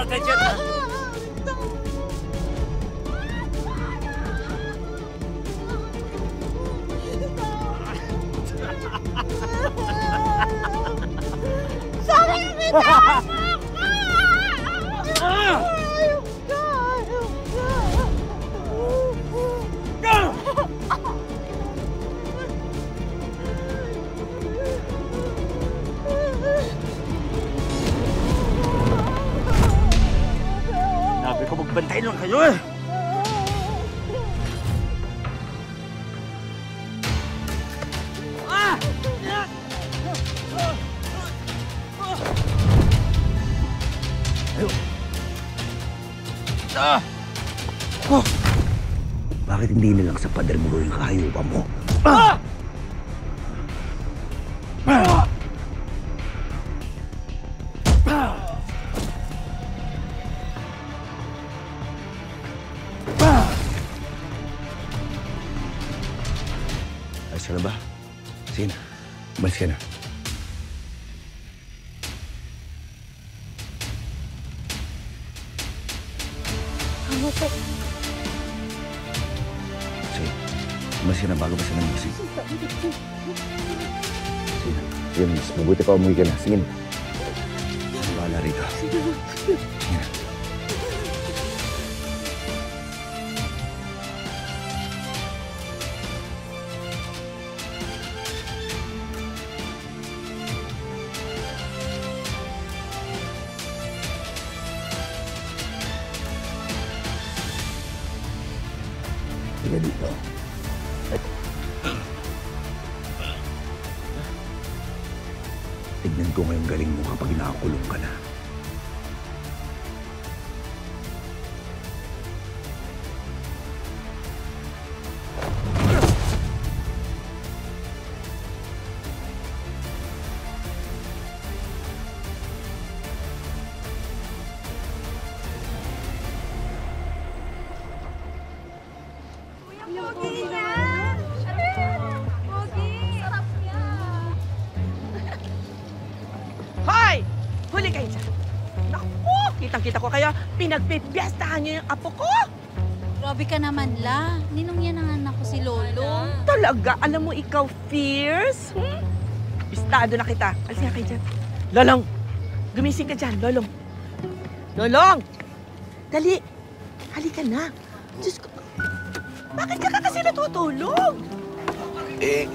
atensyon, ha? Sabi kita! Sabi ko magbantay lang kayo eh! Bakit hindi nilang sa pader mo yung kahayupan mo? Ayos ka na ba? Sige na. Umalis ka na. Ano po? Sige. Umalis ka na bago ba sa nagising. Sige na. Sige, miss. Mabuti pa umuwi ka na. Sige na. Wala rito. Sige na. Sige dito. Tignan ko ngayong galing mo kapag nakakulong ka na. Pogi niya! Pogi! Sarap niya! Hoy! Huli kayo dyan. Naku! Kitang-kita ko kayo. Pinagpipiyastahan niyo yung apo ko. Grabe ka naman, La. Ninong yan ang anak ko si Lolo. Talaga? Alam mo ikaw, fierce? Bistado na kita. Alis nga kayo dyan. Lolong! Gumising ka dyan, Lolong. Lolong! Dali! Halika na. Diyos ko. Bakit ka kasi natutulog? Eh,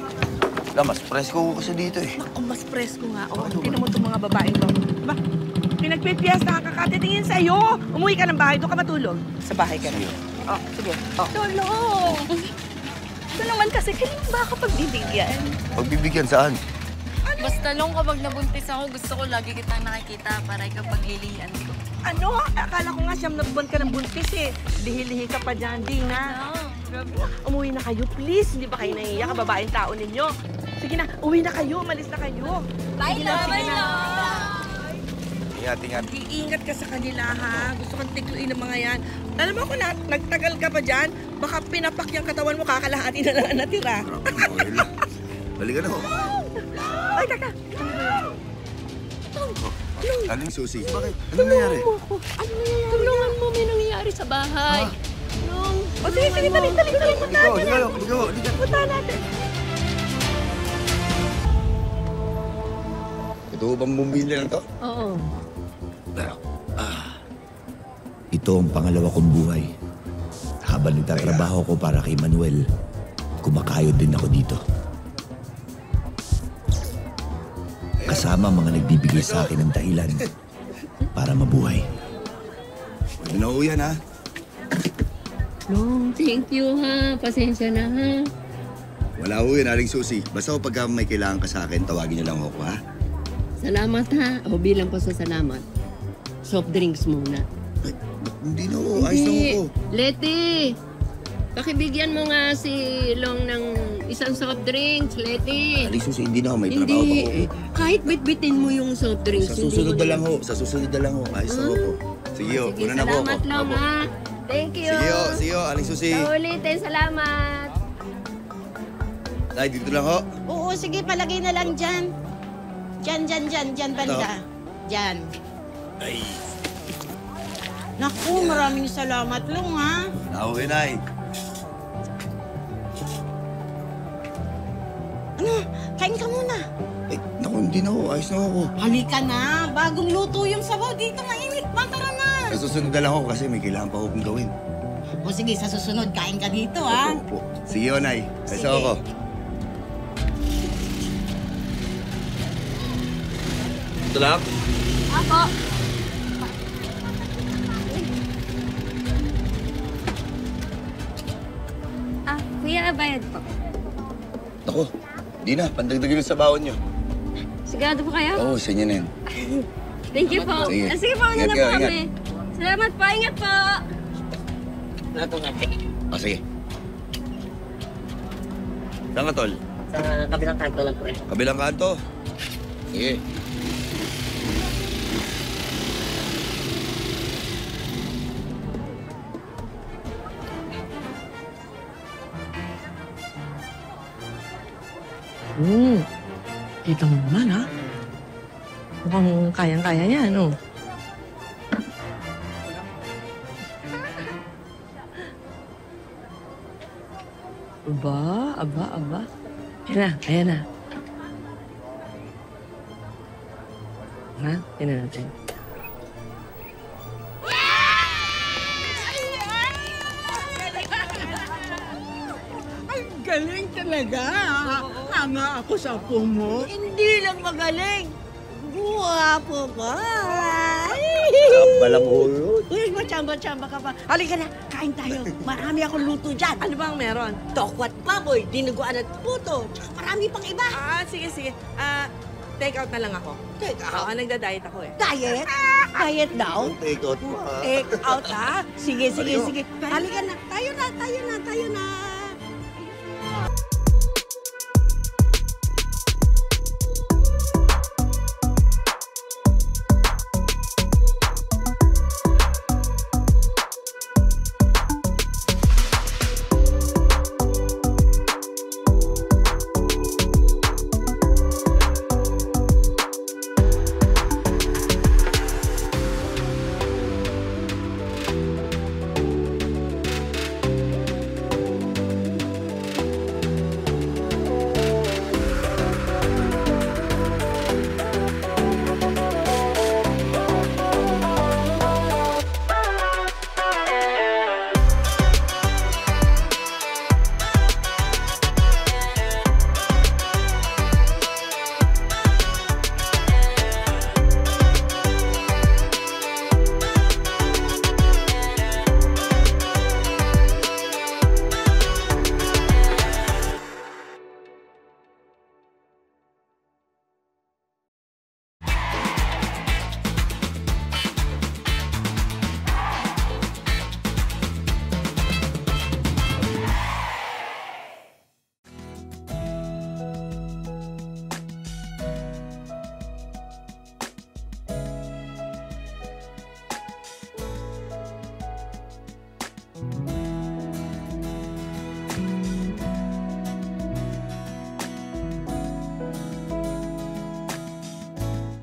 mas presko ko kasi dito eh. Naku, mas presko nga. O, tingnan mo itong mga babaeng to. Diba? Pinagpipiyesta ka kakatingin sa'yo. Umuwi ka ng bahay. Doon ka matulog. Sa bahay ka na. Oh, sige. Oh. Lolo! Ito naman kasi, kailan ba ako pagbibigyan? Pagbibigyan saan? Basta lang kapag nabuntis ako, gusto ko lagi kitang nakikita para ikaw pag-ilihan ko. Ano? Akala ko nga siyam na buwan ka ng buntis eh. Lihi-lihi ka pa dyan, di na. Umuwi na kayo, please. Hindi ba kayo nahiya? Kababaeng tao ninyo. Sige na, uwi na kayo. Malis na kayo. Bye na! Bye na! Ingat. Iingat ka sa kanila, ha? Gusto kang tikluin ng mga yan. Alam mo kung nagtagal ka pa dyan, baka pinapak yung katawan mo, kakalahati na lang ang natira. Balik ka na ho. Ay, kaka. Aling Susi, bakit? Ano nangyari? Tulungan mo, may nangyayari sa bahay. O sige, dali. Punta natin. Punta natin. Ito bang bumili na to? Oo. Ito ang pangalawa kong buhay. Habang nagtatrabaho ko para kay Manuel, kumakayod din ako dito. Kasama ang mga nagbibigay sa akin ng dahilan para mabuhay. Pwede na uyan, ha? No, thank you ha. Pasensya na ha. Wala uyan, Aling Susi. Basta pagka may kailangan ka sa akin, tawagin niyo lang ako, ha? Salamat ha. O bilang pa sa salamat. Soft drinks muna. Ay, hindi na ako. Ayos lang ako. Leti! Pakibigyan mo nga si Long ng isang soft drinks, Leti. Aling Susi, hindi na ako. May trabaho pa ako. Kahit bitbitin mo yung soft drinks. Sa susunod na lang ho. Sa susunod na lang ho. Ayos lang ako. Sige ho. Sige, Una na po ako. salamat Long Opo. ha. Thank you. Sige ho, Aling Susi. Sa ulitin, salamat. Tay, dito lang ho. Oo, sige, palagay na lang dyan. Dyan, banda. Dyan. Ay. Naku, maraming salamat, Long, ha? Ako, Inay. Ano, kain ka muna. Eh, naku, hindi na ako. Ayos na ako. Halika na, bagong luto yung sabaw. Dito mainit pa, tara na. Sa susunod na lang ako kasi may kailangan pa akong gawin. O sige, sa susunod, kain ka dito, ha? Opo. Sige, Inay. Ayos Sige. ako. Ito lang? Ako. Kuya, bayad po. Naku, di na. Pandagdagin sa bawon nyo. Sigurado po kayo? Oo, sa inyo na yan. Thank you po. Sige. Sige po, Ingat na kayo, po ingat. kami. Salamat po, ingat po. Ah, sige. Saan ka, Tol? Sa kabilang kanto lang po eh. Kabilang kanto? Sige. Kita mo naman, ha? Mukhang kayang-kaya niya, ano? Aba. Ayan na. Ha? Tingnan natin. Galing talaga. Hanga ako sa apo mo. Hindi lang magaling. Guwapo ka. Balang ulo. Uy, machamba-chamba ka pa. Halika na, kain tayo. Marami akong luto dyan. Ano bang meron? Tokwat baboy, dinuguan at puto. Tsaka marami pang iba. Sige. Take out na lang ako. Take Oo, out. nagda-diet ako eh. Diet? Diet daw? Take out mo, ha? Take out, ha? Sige. Halika. Halika na. Tayo na.